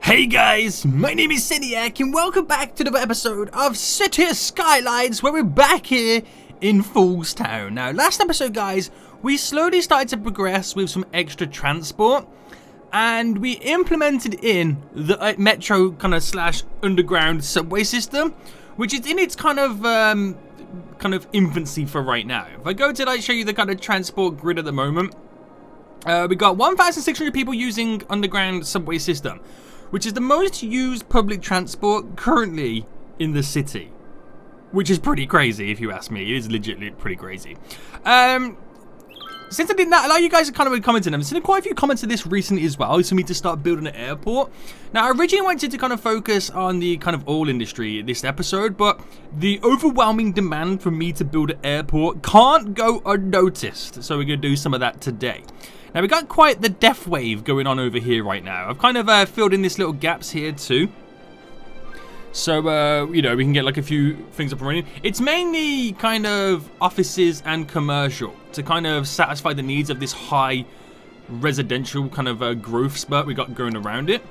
Hey guys, my name is Seniac and welcome back to another episode of City Skylines, where we're back here in Falls Town. Now, last episode guys, we slowly started to progress with some extra transport and we implemented in the metro kind of slash underground subway system, which is in its kind of infancy for right now. If I go to like show you the kind of transport grid at the moment, we got 1,600 people using underground subway system, which is the most used public transport currently in the city, which is pretty crazy if you ask me. It is legitimately pretty crazy. Since I did that, a lot of you guys have kind of been commenting. I've seen quite a few comments of this recently as well. It's for me to start building an airport. Now, I originally wanted to kind of focus on the kind of oil industry this episode, but the overwhelming demand for me to build an airport can't go unnoticed. So we're going to do some of that today. Now, we got quite the death wave going on over here right now. I've kind of filled in these little gaps here too. So, you know, we can get like a few things up and running. It's mainly kind of offices and commercial to kind of satisfy the needs of this high residential kind of growth spurt we got going around it.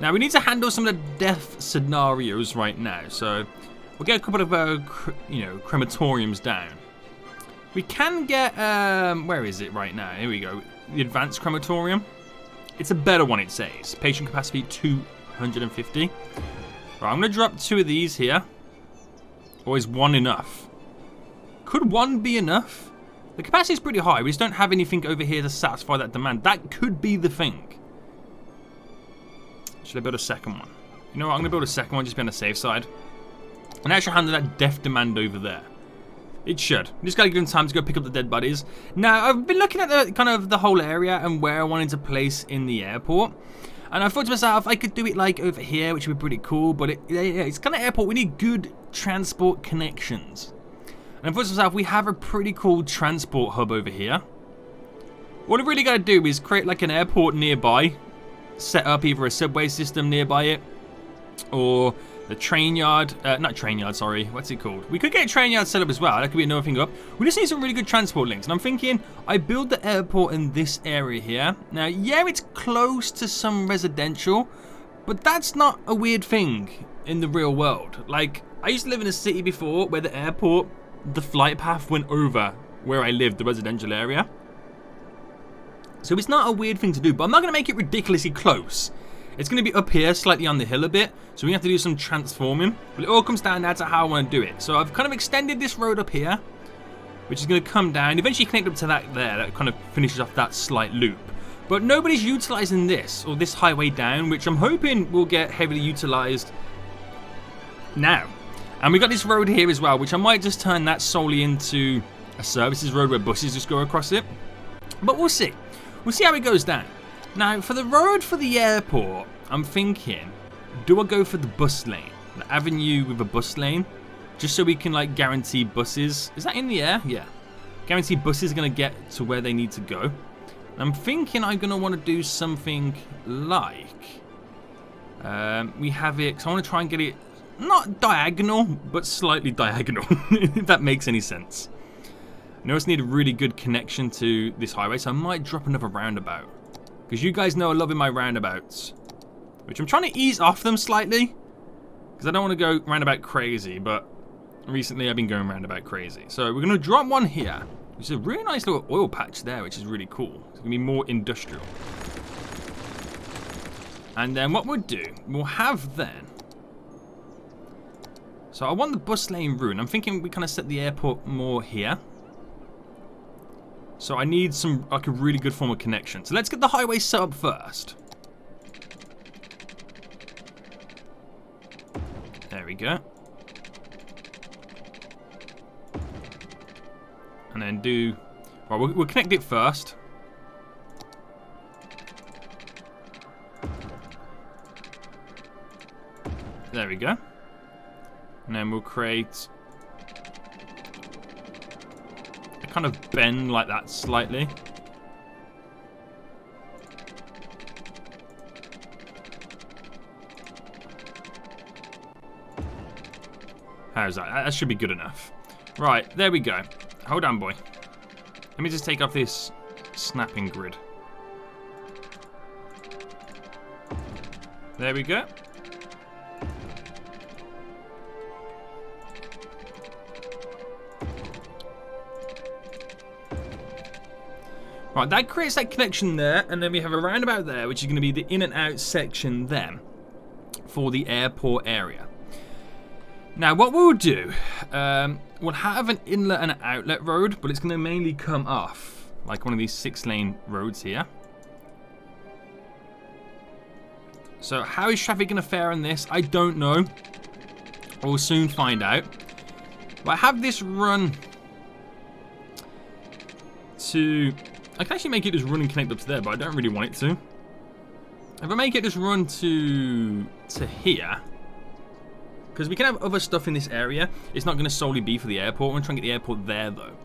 Now, we need to handle some of the death scenarios right now. So, we'll get a couple of, crematoriums down. We can get, where is it right now? Here we go. The advanced crematorium. It's a better one, it says. Patient capacity 250. Right, I'm going to drop 2 of these here. Or is 1 enough? Could 1 be enough? The capacity is pretty high. We just don't have anything over here to satisfy that demand. That could be the thing. Should I build a second one? You know what? I'm going to build a second one just to be on the safe side. And actually handle that death demand over there. It should. You just got to give them time to go pick up the dead bodies. Now, I've been looking at the kind of the whole area and where I wanted to place in the airport. And I thought to myself, I could do it like over here, which would be pretty cool. But it's kind of airport. We need good transport connections. And I thought to myself, we have a pretty cool transport hub over here. What I really got to do is create like an airport nearby. Set up either a subway system nearby it. Or the train yard, not train yard, sorry. What's it called? We could get a train yard set up as well. That could be another thing up. We just need some really good transport links. And I'm thinking, I build the airport in this area here. Now, yeah, it's close to some residential, but that's not a weird thing in the real world. Like, I used to live in a city before where the airport, the flight path went over where I lived, the residential area. So it's not a weird thing to do, but I'm not going to make it ridiculously close. It's going to be up here, slightly on the hill a bit, so we have to do some transforming. But it all comes down now to how I want to do it. So I've kind of extended this road up here, which is going to come down, eventually connect up to that there. That kind of finishes off that slight loop. But nobody's utilizing this, or this highway down, which I'm hoping will get heavily utilized now. And we got this road here as well, which I might just turn that solely into a services road where buses just go across it. But we'll see. We'll see how it goes down. Now, for the road for the airport, I'm thinking, do I go for the bus lane? The avenue with a bus lane? Just so we can, like, guarantee buses. Is that in the air? Yeah. Guarantee buses are going to get to where they need to go. And I'm thinking I'm going to want to do something like... we have it... So I want to try and get it not diagonal, but slightly diagonal. If that makes any sense. I just need a really good connection to this highway, so I might drop another roundabout. Because you guys know I love my roundabouts. Which I'm trying to ease off them slightly. Because I don't want to go roundabout crazy. But recently I've been going roundabout crazy. So we're going to drop one here. Which is a really nice little oil patch there. Which is really cool. It's going to be more industrial. And then what we'll do. We'll have then. So I want the bus lane route. I'm thinking we kind of set the airport more here. So I need some, like, a really good form of connection. So let's get the highway set up first. There we go. And then do, well, we'll connect it first. There we go. And then we'll create kind of bend like that slightly. How's that? That should be good enough. Right, there we go. Hold on, boy. Let me just take off this snapping grid. There we go. Right, that creates that connection there, and then we have a roundabout there, which is going to be the in and out section then for the airport area. Now, what we'll do, we'll have an inlet and an outlet road, but it's going to mainly come off like one of these 6-lane roads here. So how is traffic going to fare on this? I don't know. We'll soon find out. But I have this run to... I can actually make it just run and connect up to there, but I don't really want it to. If I make it just run to here, because we can have other stuff in this area, it's not going to solely be for the airport. We're going to try and get the airport there, though.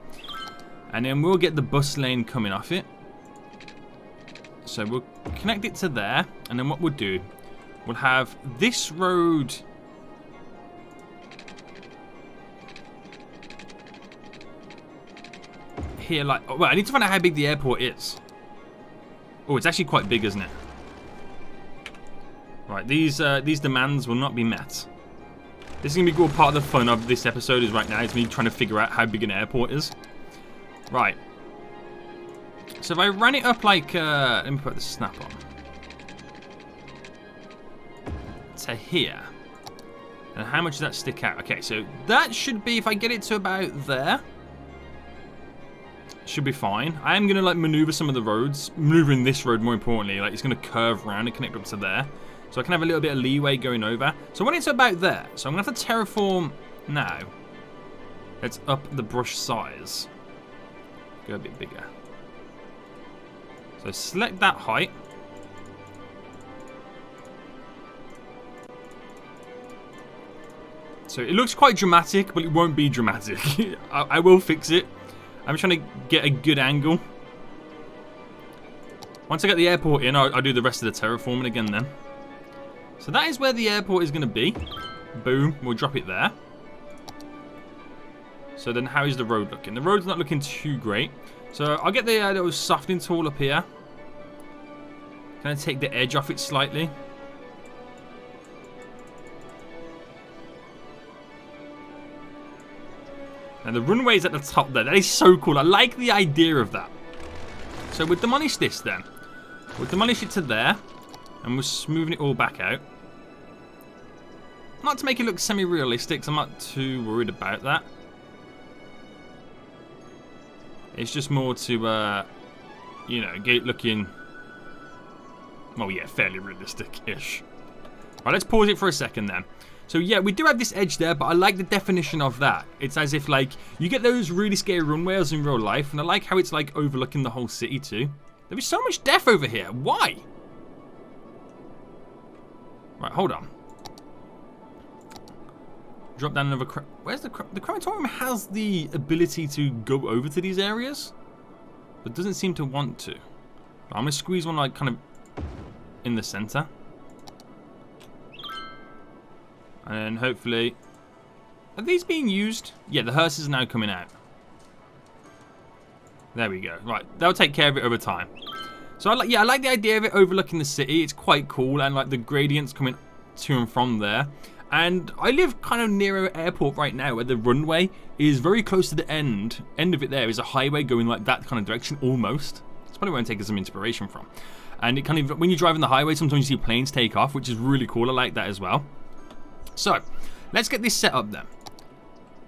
And then we'll get the bus lane coming off it. So we'll connect it to there, and then what we'll do, we'll have this road... here, like, well, I need to find out how big the airport is. Oh, it's actually quite big, isn't it? Right, these demands will not be met. This is gonna be a good part of the fun of this episode. Is right now it's me trying to figure out how big an airport is. Right. So if I run it up like, let me put the snap on to here, and how much does that stick out? Okay, so that should be, if I get it to about there. Should be fine. I am going to like maneuver some of the roads. Maneuvering this road more importantly. Like it's going to curve around and connect up to there. So I can have a little bit of leeway going over. So I want it to about there. So I'm going to have to terraform now. Let's up the brush size. Go a bit bigger. So select that height. So it looks quite dramatic, but it won't be dramatic. I will fix it. I'm trying to get a good angle. Once I get the airport in, I'll do the rest of the terraforming again then. So that is where the airport is going to be. Boom. We'll drop it there. So then how is the road looking? The road's not looking too great. So I'll get the little softening tool up here. Going to take the edge off it slightly. And the runway's at the top there. That is so cool. I like the idea of that. So we'll demolish this then. We'll demolish it to there. And we're smoothing it all back out. Not to make it look semi-realistic, because I'm not too worried about that. It's just more to, you know, get it looking, well, yeah, fairly realistic-ish. Right, let's pause it for a second then. So yeah, we do have this edge there, but I like the definition of that. It's as if like, you get those really scary runways in real life, and I like how it's like overlooking the whole city too. There is so much death over here. Why? Right, hold on. Drop down another where's the crematorium has the ability to go over to these areas, but doesn't seem to want to. I'm going to squeeze one like kind of in the center. And then hopefully... Are these being used? Yeah, the hearses are now coming out. There we go. Right, they'll take care of it over time. So I like the idea of it overlooking the city. It's quite cool, and like the gradients coming to and from there. And I live kind of near an airport right now where the runway is very close to the end. End of it there is a highway going like that kind of direction almost. It's probably where I'm taking some inspiration from. And it kind of, when you're driving the highway, sometimes you see planes take off, which is really cool. I like that as well. So, let's get this set up then.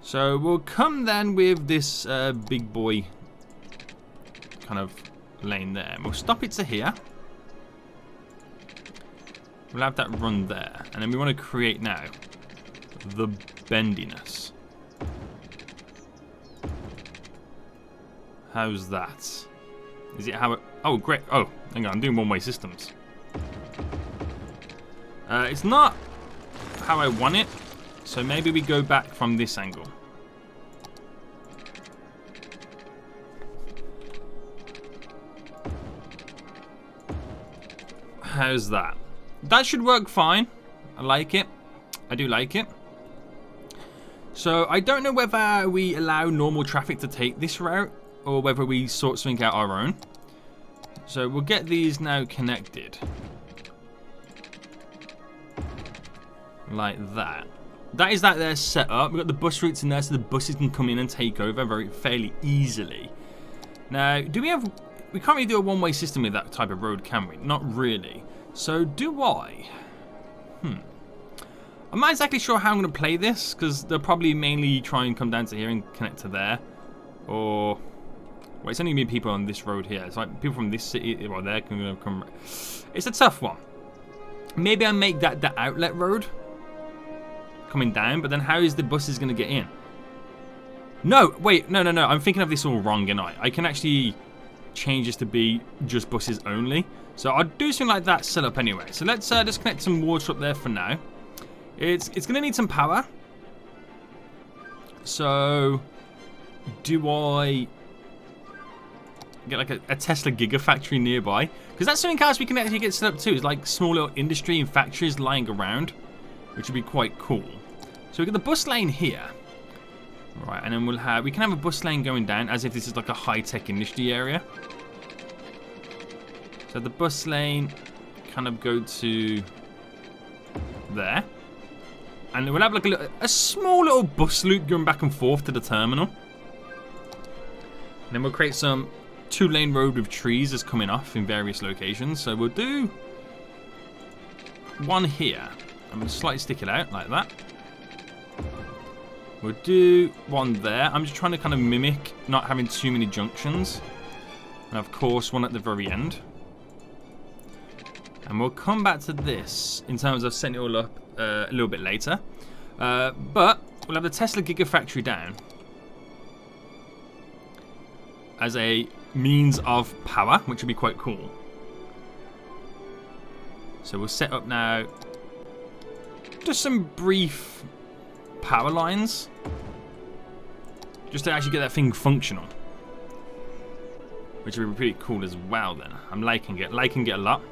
So, we'll come then with this big boy kind of lane there. And we'll stop it to here. We'll have that run there. And then we want to create now the bendiness. How's that? Is it how it... Oh, great. Oh, hang on. I'm doing one-way systems. It's not how I want it. So maybe we go back from this angle. How's that? That should work fine. I like it. I do like it. So I don't know whether we allow normal traffic to take this route or whether we sort something out our own. So we'll get these now connected. like that. That is that there set up. We've got the bus routes in there so the buses can come in and take over fairly easily. Now, do we have... We can't really do a one-way system with that type of road, can we? Not really. So, do I? I'm not exactly sure how I'm going to play this, because they'll probably mainly try and come down to here and connect to there. Or... Well, it's only going to be people on this road here. It's like people from this city, well, they're going to come... It's a tough one. Maybe I make that the outlet road coming down, but then how is the buses going to get in? No, wait, no. I'm thinking of this all wrong, and I can actually change this to be just buses only. So I'll do something like that set up anyway. So let's just connect some water up there for now. It's going to need some power. So do I get like a Tesla Gigafactory nearby? Because that's something else we can actually get set up too. It's like small little industry and factories lying around, which would be quite cool. So we got the bus lane here. Right, and then we can have a bus lane going down as if this is like a high-tech industry area. So the bus lane kind of go to there. And we'll have like a small little bus loop going back and forth to the terminal. And then we'll create some 2-lane road with trees that's coming off in various locations. So we'll do one here. I'm going to slightly stick it out like that. We'll do one there. I'm just trying to kind of mimic not having too many junctions. And of course, one at the very end. And we'll come back to this in terms of setting it all up a little bit later. But we'll have the Tesla Gigafactory down as a means of power, which would be quite cool. So we'll set up now just some brief power lines just to actually get that thing functional, which would be pretty cool as well. Then I'm liking it a lot.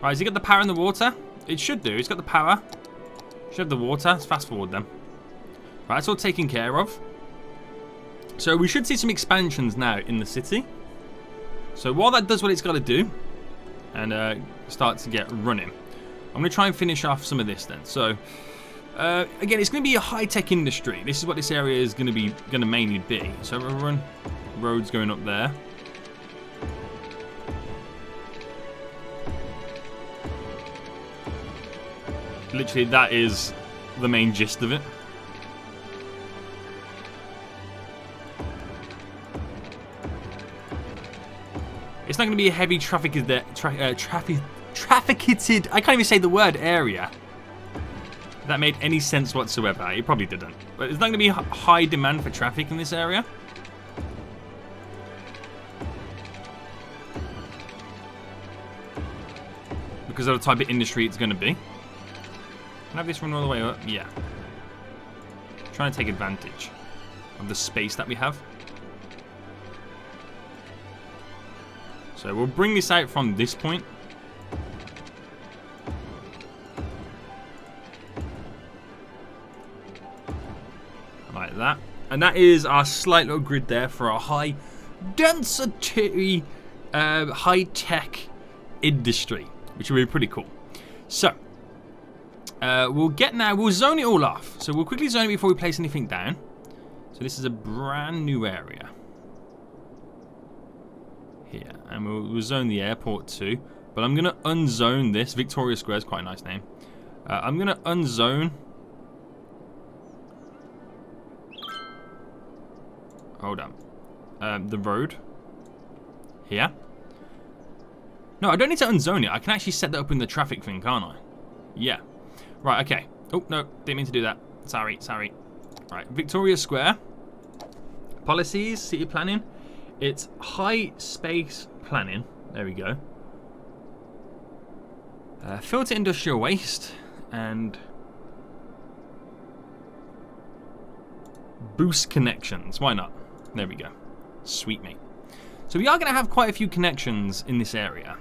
Right, has he got the power and the water? It should do. It's got the power, should have the water. Let's fast forward them. Right, it's all taken care of. So we should see some expansions now in the city. So while that does what it's got to do and start to get running, I'm going to try and finish off some of this then. So again, it's going to be a high-tech industry. This is what this area is going to mainly be. So we'll run roads going up there. Literally, that is the main gist of it. It's not going to be a heavy trafficated, I can't even say the word, area. If that made any sense whatsoever. It probably didn't. But it's not going to be high demand for traffic in this area. Because of the type of industry it's going to be. Can I have this run all the way up? Yeah. Trying to take advantage of the space that we have. So we'll bring this out from this point. Like that. And that is our slight little grid there for our high density, high-tech industry, which will be pretty cool. So, we'll zone it all off. So we'll quickly zone it before we place anything down. So this is a brand new area. Here, and we'll zone the airport too. But I'm going to unzone this. Victoria Square is quite a nice name. I'm going to unzone. Hold on. The road. Here. No, I don't need to unzone it. I can actually set that up in the traffic thing, can't I? Yeah. Right, okay. Oh, no. Didn't mean to do that. Sorry. Right, Victoria Square. Policies, city planning. It's high space planning. There we go. Filter industrial waste. And boost connections. Why not? There we go. Sweet mate. So we are going to have quite a few connections in this area.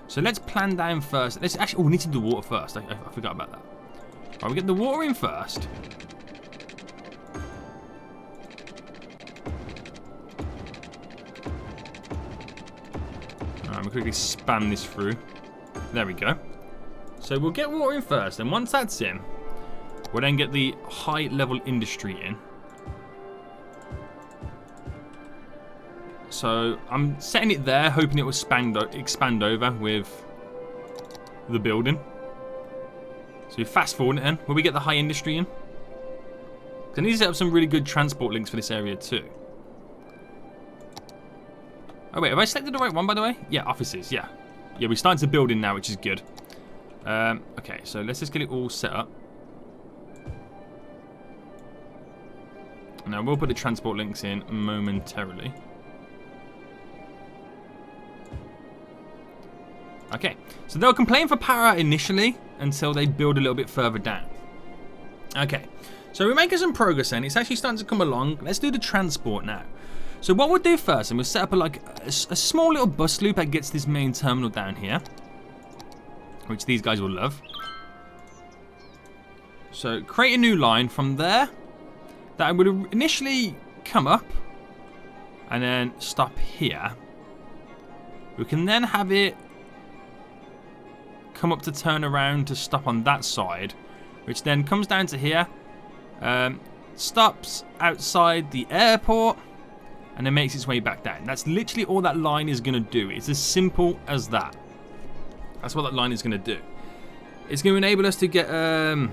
So let's plan down first. Let's actually... Oh, we need to do the water first. I forgot about that. Right, we get the water in first. Alright, we'll quickly spam this through. There we go. So we'll get water in first. And once that's in, We'll then get the high level industry in. So I'm setting it there, hoping it will expand over with the building. So we fast forward it then. Will we get the high industry in? I need to set up some really good transport links for this area too. Oh wait, have I selected the right one by the way? Yeah, offices, yeah. Yeah, we're starting to build in now, which is good. Okay, so let's just get it all set up. Now we'll put the transport links in momentarily. Okay, so they'll complain for power initially until they build a little bit further down. Okay, so we're making some progress then. It's actually starting to come along. Let's do the transport now. So what we'll do first, and we'll set up a small little bus loop that gets this main terminal down here, which these guys will love. So create a new line from there that will initially come up and then stop here. We can then have it come up to turn around to stop on that side, which then comes down to here, stops outside the airport, and then makes its way back down. That's literally all that line is going to do. It's as simple as that. That's what that line is going to do. It's going to enable us to get the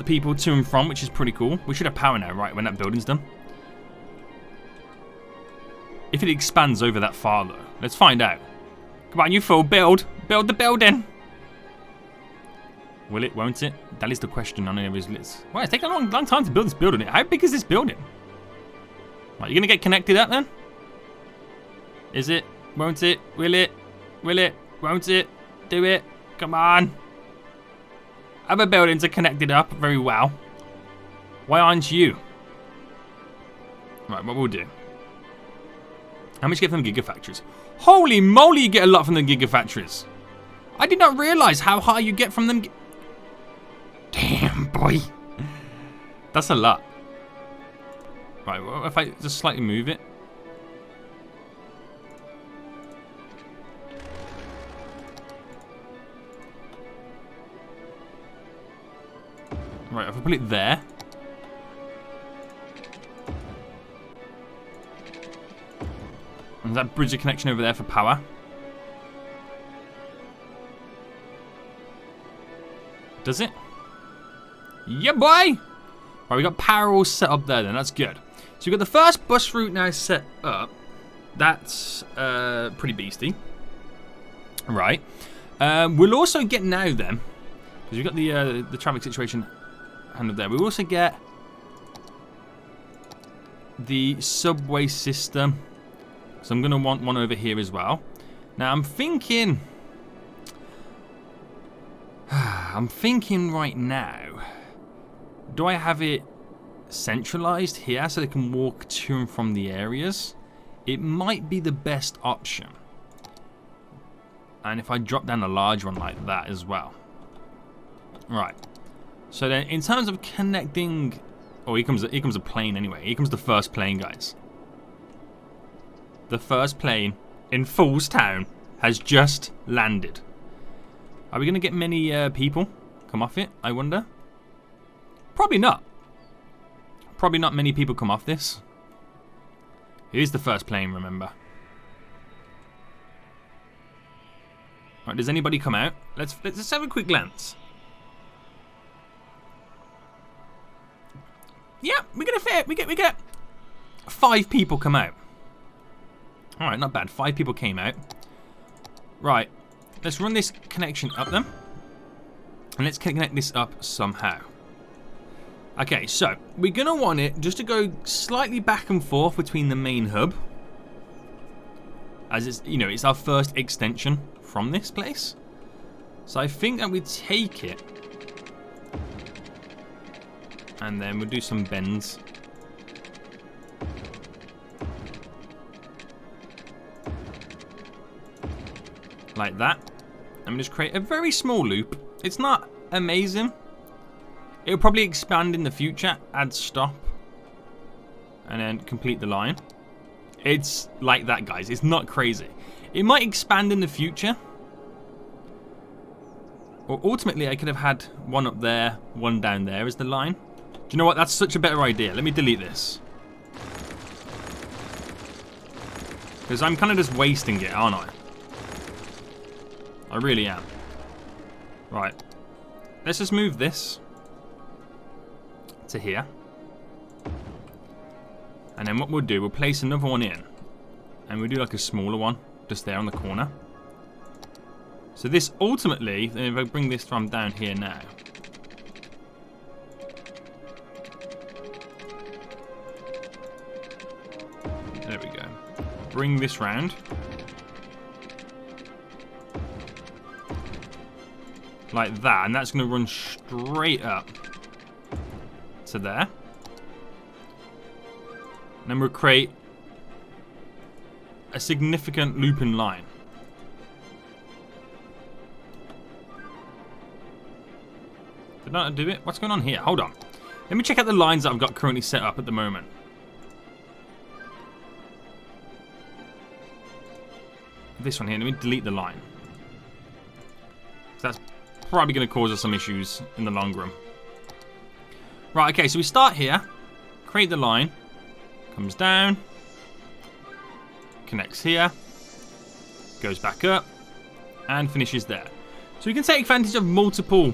people to and from, which is pretty cool. We should have power now, right, when that building's done. If it expands over that far, though. Let's find out. Come on, you fool, build. Build the building. Will it, won't it? That is the question on everybody's list. Wow, it's taking a long time to build this building. How big is this building? Right, you going to get connected up then? Is it? Won't it? Will it? Will it? Won't it? Do it? Come on. Other buildings are connected up very well. Why aren't you? Right, what we'll do. How much you get from the gigafactories? Holy moly, you get a lot from the gigafactories. I did not realize how high you get from them. Damn, boy. That's a lot. Right, well, if I just slightly move it. Right, if I put it there. And that bridge a connection over there for power. Does it? Yeah, boy! Right, we got power all set up there then, that's good. So we've got the first bus route now set up. That's pretty beastie. Right. We'll also get now then, because we've got the traffic situation handled there. We'll also get the subway system. So I'm going to want one over here as well. Now I'm thinking right now, do I have it centralized here so they can walk to and from the areas? It might be the best option. And if I drop down a large one like that as well. Right. So then in terms of connecting, oh, here comes a plane anyway. Here comes the first plane, guys. The first plane in Falls Town has just landed. Are we going to get many people come off it, I wonder? Probably not. Probably not many people come off this. Here's the first plane, remember. Right, does anybody come out? Let's just have a quick glance. Yeah, we're gonna fit. We get 5 people come out. All right, not bad. 5 people came out. Right, let's run this connection up then, and let's connect this up somehow. Okay, so we're gonna want it just to go slightly back and forth between the main hub, as it's, you know, it's our first extension from this place. So I think that we take it, and then we'll do some bends. Like that. And we just create a very small loop. It's not amazing. It'll probably expand in the future, add stop, and then complete the line. It's like that, guys. It's not crazy. It might expand in the future. Or ultimately, I could have had one up there, one down there as the line. Do you know what? That's such a better idea. Let me delete this. Because I'm kind of just wasting it, aren't I? I really am. Right. Let's just move this to here. And then what we'll do, we'll place another one in. And we'll do like a smaller one, just there on the corner. So this ultimately, if I bring this from down here now. There we go. Bring this round. Like that, and that's going to run straight up to there. And then we'll create a significant looping line. Did I do it? What's going on here? Hold on. Let me check out the lines that I've got currently set up at the moment. This one here, let me delete the line. So that's probably going to cause us some issues in the long run. Right, okay, so we start here, create the line, comes down, connects here, goes back up, and finishes there. So we can take advantage of multiple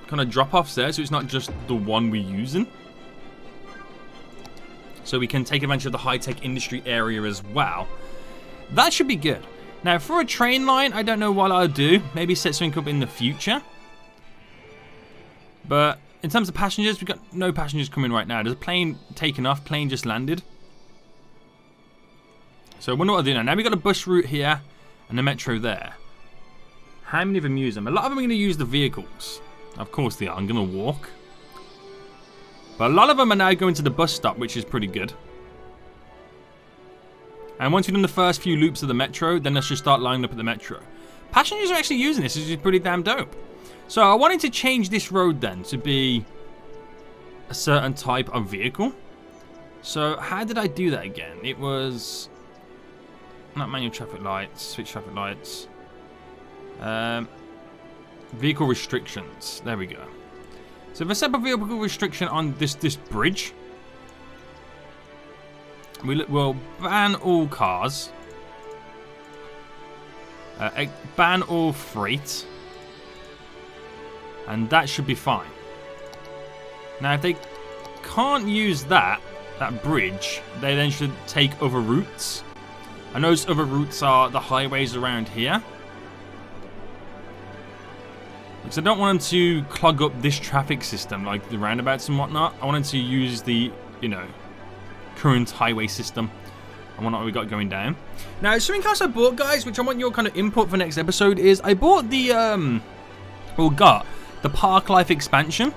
kind of drop-offs there, so it's not just the one we're using. So we can take advantage of the high-tech industry area as well. That should be good. Now, for a train line, I don't know what I'll do. Maybe set something up in the future. But in terms of passengers, we've got no passengers coming right now. There's a plane taking off. Plane just landed. So I wonder what I'll do now. Now we've got a bus route here and a metro there. How many of them use them? A lot of them are going to use the vehicles. Of course they are. I'm going to walk. But a lot of them are now going to the bus stop, which is pretty good. And once we've done the first few loops of the metro, then let's just start lining up at the metro. Passengers are actually using this, which is pretty damn dope. So I wanted to change this road then to be a certain type of vehicle. So how did I do that again? It was not manual traffic lights, switch traffic lights. Vehicle restrictions. There we go. So if I set up a vehicle restriction on this bridge, we'll ban all cars, ban all freight, and that should be fine. Now, if they can't use that bridge, they then should take other routes. And those other routes are the highways around here. Because I don't want them to clog up this traffic system, like the roundabouts and whatnot. I want them to use the, current highway system and whatnot we got going down. Now, something else I bought, guys, which I want your kind of input for next episode is I bought the, got the Park Life expansion.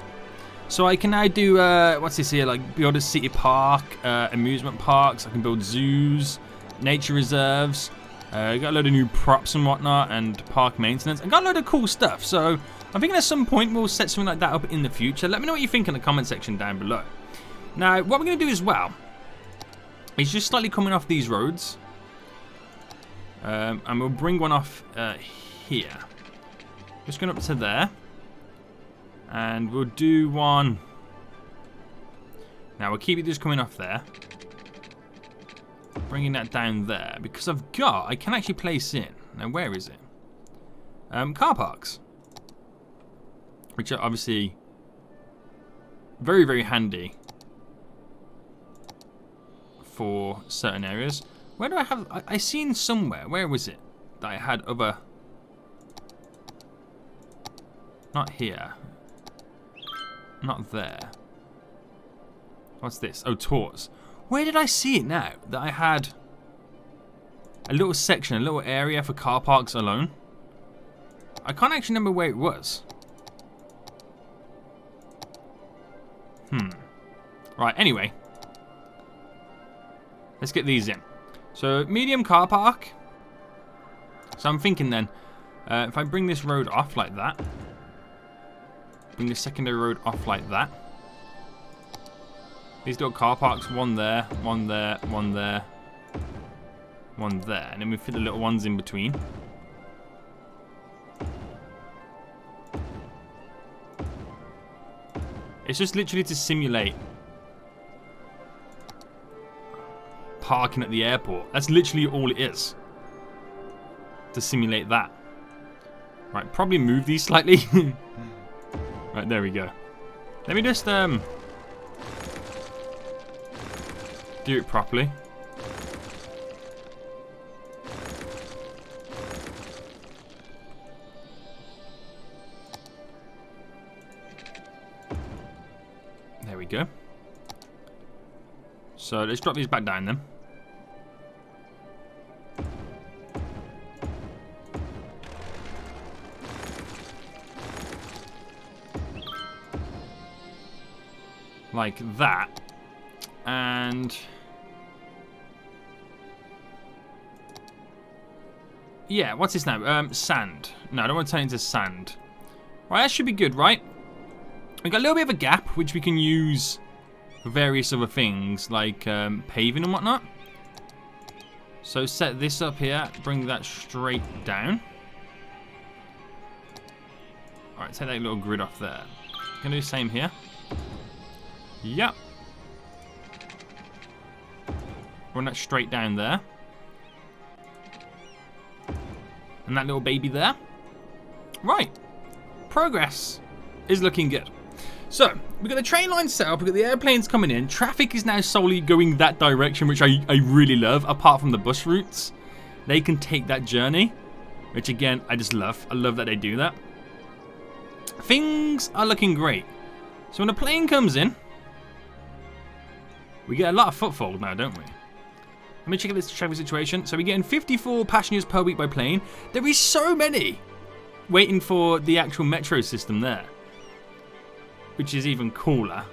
So I can now do, what's this here, like build a city park, amusement parks, I can build zoos, nature reserves, got a load of new props and whatnot, and park maintenance. I got a load of cool stuff, so I'm thinking at some point we'll set something like that up in the future. Let me know what you think in the comment section down below. Now, what we're going to do as well is just slightly coming off these roads, and we'll bring one off here. Just going up to there, and we'll do one. Now, we'll keep it just coming off there. Bringing that down there, because I can actually place in. Now, where is it? Car parks. Which are obviously very, very handy for certain areas. Where do I have... I seen somewhere. Where was it? That I had other... Not here. Not there. What's this? Oh, tours. Where did I see it now? That I had a little section, a little area for car parks alone. I can't actually remember where it was. Right, anyway. Let's get these in. So, medium car park. So I'm thinking then, if I bring this road off like that. Bring the secondary road off like that. These little car parks, one there, one there, one there, one there. And then we fit the little ones in between. It's just literally to simulate parking at the airport. That's literally all it is. To simulate that. Right, probably move these slightly. Right, there we go. Let me just do it properly. There we go. So let's drop these back down then. Like that. And yeah, what's this now? Sand. No, I don't want to turn it into sand. Right, that should be good, right? We've got a little bit of a gap, which we can use for various other things, like paving and whatnot. So set this up here, bring that straight down. Alright, take that little grid off there. Gonna do the same here. Yep. Run that straight down there. And that little baby there. Right. Progress is looking good. So, we've got the train line set up, we've got the airplanes coming in. Traffic is now solely going that direction, which I really love, apart from the bus routes. They can take that journey, which again, I just love. I love that they do that. Things are looking great. So when a plane comes in, we get a lot of footfall now, don't we? Let me check out this traffic situation. So we're getting 54 passengers per week by plane. There is so many waiting for the actual metro system there, which is even cooler.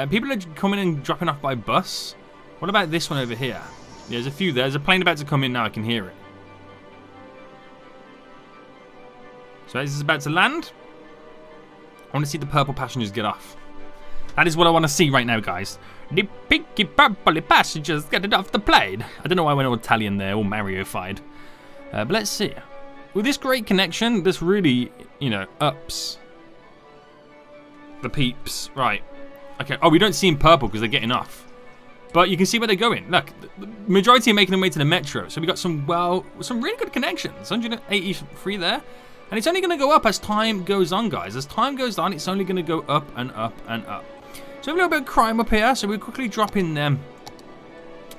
People are coming and dropping off by bus. What about this one over here? There's a few there. There's a plane about to come in now. I can hear it. So as it's about to land, I want to see the purple passengers get off. That is what I want to see right now, guys. The pinky purple passengers getting off the plane. I don't know why I went all Italian there, all Mario-fied. But let's see. With this great connection, this really, you know, ups the peeps. Right. Okay. Oh, we don't see them purple because they're getting off. But you can see where they're going. Look, the majority are making their way to the metro. So we got some really good connections. 183 there. And it's only going to go up as time goes on, guys. As time goes on, it's only going to go up and up and up. So we have a little bit of crime up here. So we'll quickly drop in them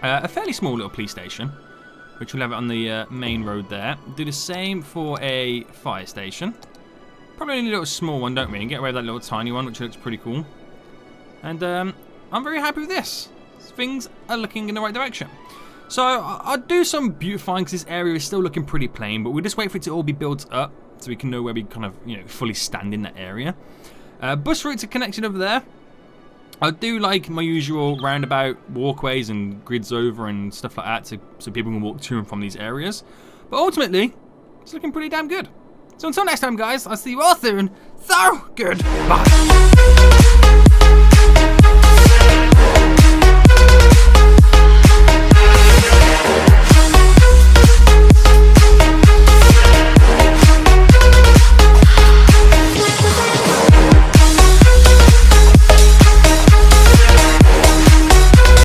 a fairly small little police station, which we'll have it on the main road there. Do the same for a fire station. Probably only a little small one, don't we? And get away with that little tiny one, which looks pretty cool. And I'm very happy with this. Things are looking in the right direction. So I'll do some beautifying because this area is still looking pretty plain, but we'll just wait for it to all be built up so we can know where we kind of, you know, fully stand in that area. Bus routes are connected over there. I do like my usual roundabout walkways and grids over and stuff like that so people can walk to and from these areas. But ultimately, it's looking pretty damn good. So until next time, guys, I'll see you all soon. So, goodbye.